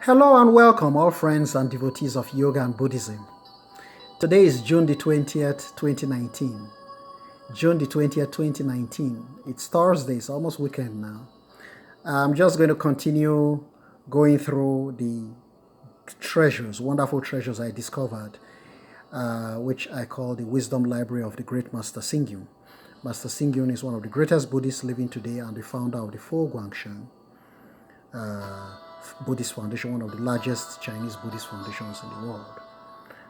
Hello and welcome, all friends and devotees of yoga and Buddhism. Today is June the 20th, 2019. June the 20th, 2019. It's Thursday, it's almost weekend now. I'm just going to continue going through the treasures, wonderful treasures I discovered, which I call the Wisdom Library of the Great Master Xingyun. Master Xingyun is one of the greatest Buddhists living today and the founder of the Fo Guangsheng Buddhist Foundation, one of the largest Chinese Buddhist foundations in the world.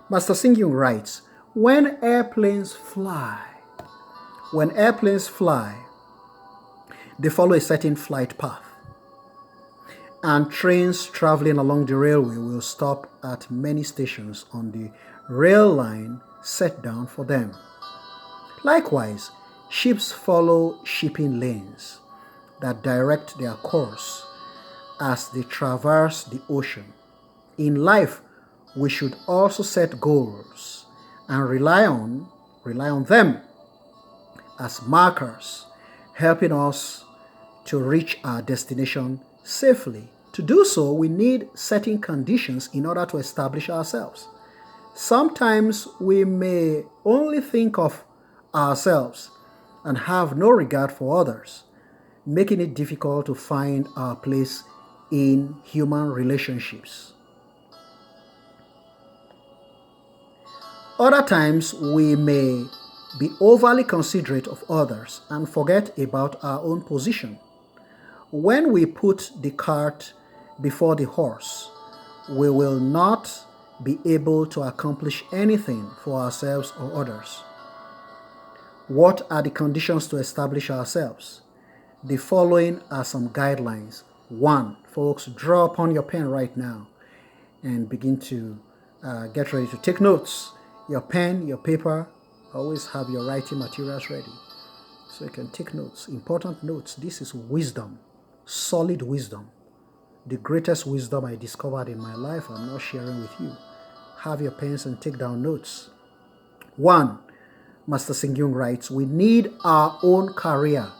Master Xingyun writes, when airplanes fly, they follow a certain flight path, and trains traveling along the railway will stop at many stations on the rail line set down for them. Likewise, ships follow shipping lanes that direct their course as they traverse the ocean. In life, we should also set goals and rely on them as markers, helping us to reach our destination safely. To do so, we need certain conditions in order to establish ourselves. Sometimes we may only think of ourselves and have no regard for others, making it difficult to find our place in human relationships. Other times, we may be overly considerate of others and forget about our own position. When we put the cart before the horse, we will not be able to accomplish anything for ourselves or others. What are the conditions to establish ourselves? The following are some guidelines. 1. Folks, draw upon your pen right now and begin to get ready to take notes. Your pen, your paper, always have your writing materials ready so you can take notes, important notes. This is wisdom, solid wisdom, the greatest wisdom I discovered in my life. I'm not sharing with you. Have your pens and take down notes. 1. Master Xingyun writes, we need our own career.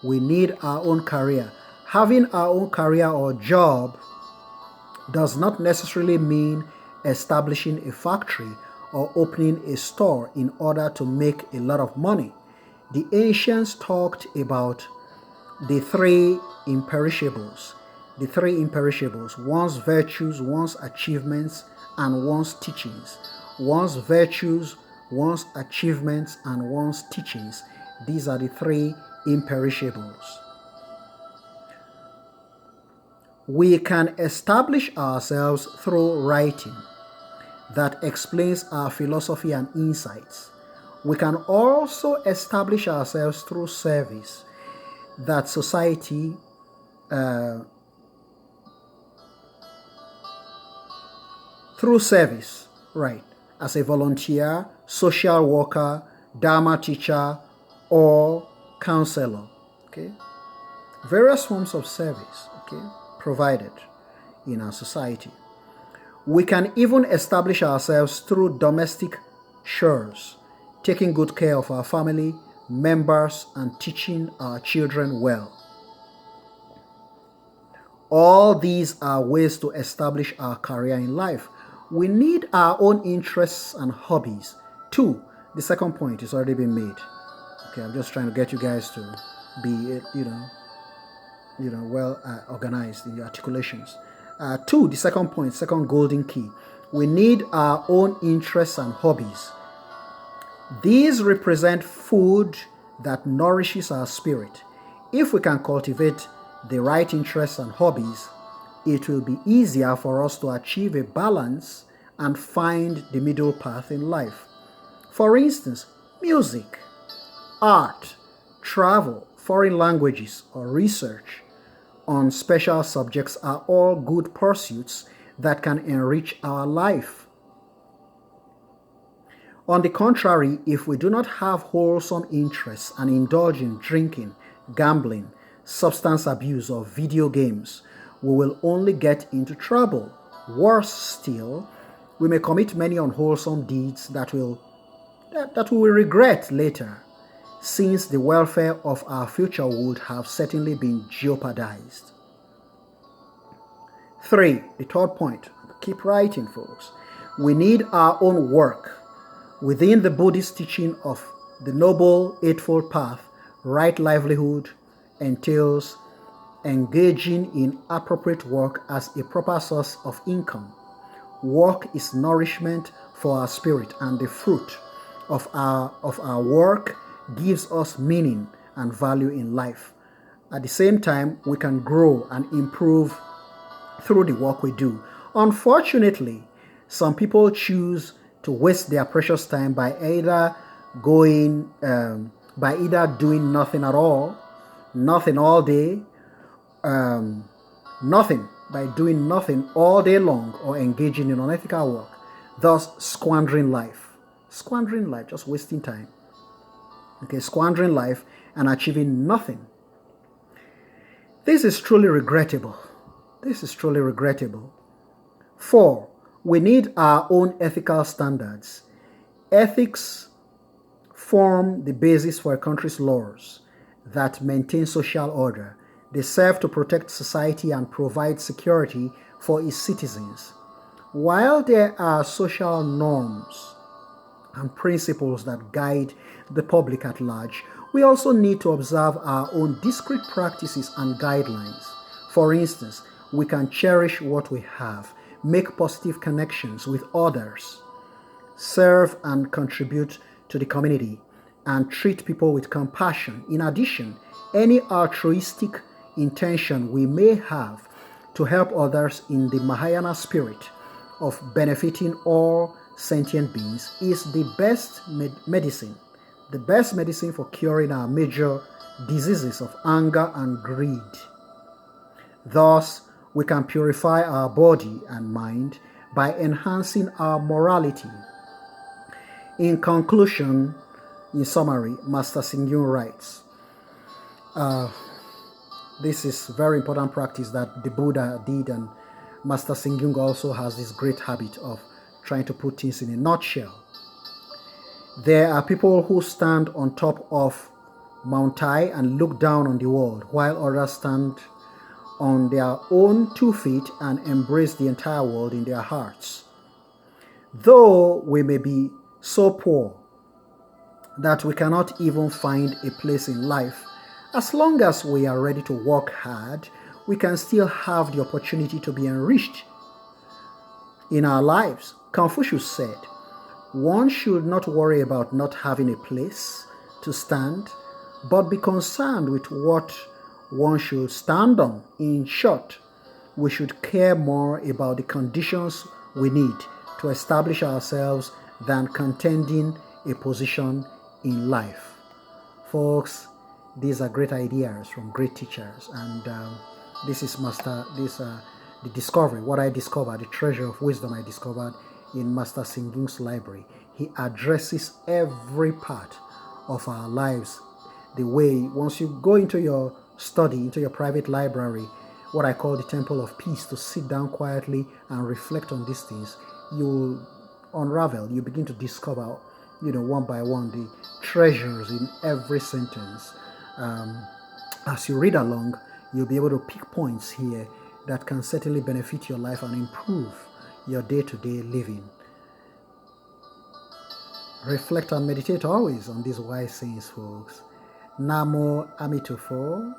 We need our own career. Having our own career or job does not necessarily mean establishing a factory or opening a store in order to make a lot of money. The ancients talked about the three imperishables. The three imperishables, one's virtues, one's achievements, and one's teachings. One's virtues, one's achievements, and one's teachings. These are the three imperishables. We can establish ourselves through writing that explains our philosophy and insights. We can also establish ourselves through service that society as a volunteer, social worker, Dharma teacher, or counselor. Okay, various forms of service. Okay, provided in our society. We can even establish ourselves through domestic chores, taking good care of our family members and teaching our children well. All these are ways to establish our career in life. We need our own interests and hobbies. 2, the second point has already been made. Okay, I'm just trying to get you guys to be, well organized in your articulations. 2, the second point, second golden key. We need our own interests and hobbies. These represent food that nourishes our spirit. If we can cultivate the right interests and hobbies, it will be easier for us to achieve a balance and find the middle path in life. For instance, music, art, travel, foreign languages, or research on special subjects are all good pursuits that can enrich our life. On the contrary, if we do not have wholesome interests and indulge in drinking, gambling, substance abuse, or video games, we will only get into trouble. Worse still, we may commit many unwholesome deeds that we will regret later, since the welfare of our future would have certainly been jeopardized. 3, the third point, keep writing, folks. We need our own work. Within the Buddhist teaching of the Noble Eightfold Path, right livelihood entails engaging in appropriate work as a proper source of income. Work is nourishment for our spirit, and the fruit of our work gives us meaning and value in life. At the same time, we can grow and improve through the work we do. Unfortunately, some people choose to waste their precious time by either doing nothing at all, nothing all day, by doing nothing all day long, or engaging in unethical work, thus squandering life, just wasting time. Okay, squandering life and achieving nothing. This is truly regrettable. 4, we need our own ethical standards. Ethics form the basis for a country's laws that maintain social order. They serve to protect society and provide security for its citizens. While there are social norms and principles that guide the public at large, we also need to observe our own discrete practices and guidelines. For instance, we can cherish what we have, make positive connections with others, serve and contribute to the community, and treat people with compassion. In addition, any altruistic intention we may have to help others in the Mahayana spirit of benefiting all sentient beings is the best medicine for curing our major diseases of anger and greed. Thus, we can purify our body and mind by enhancing our morality. In conclusion, in summary, Master Singyun writes, this is very important practice that the Buddha did, and Master Singyun also has this great habit of trying to put things in a nutshell. There are people who stand on top of Mount Tai and look down on the world, while others stand on their own 2 feet and embrace the entire world in their hearts. Though we may be so poor that we cannot even find a place in life, as long as we are ready to work hard, we can still have the opportunity to be enriched in our lives. Confucius said, one should not worry about not having a place to stand, but be concerned with what one should stand on. In short, we should care more about the conditions we need to establish ourselves than contending a position in life. Folks, these are great ideas from great teachers, and this is the discovery, what I discovered, the treasure of wisdom I discovered in Master Singyun's library. He addresses every part of our lives. The way, once you go into your study, into your private library, what I call the temple of peace, to sit down quietly and reflect on these things, you'll unravel, you begin to discover, one by one, the treasures in every sentence. As you read along, you'll be able to pick points here that can certainly benefit your life and improve your day-to-day living. Reflect and meditate always on these wise sayings, folks. Namo Amitofo.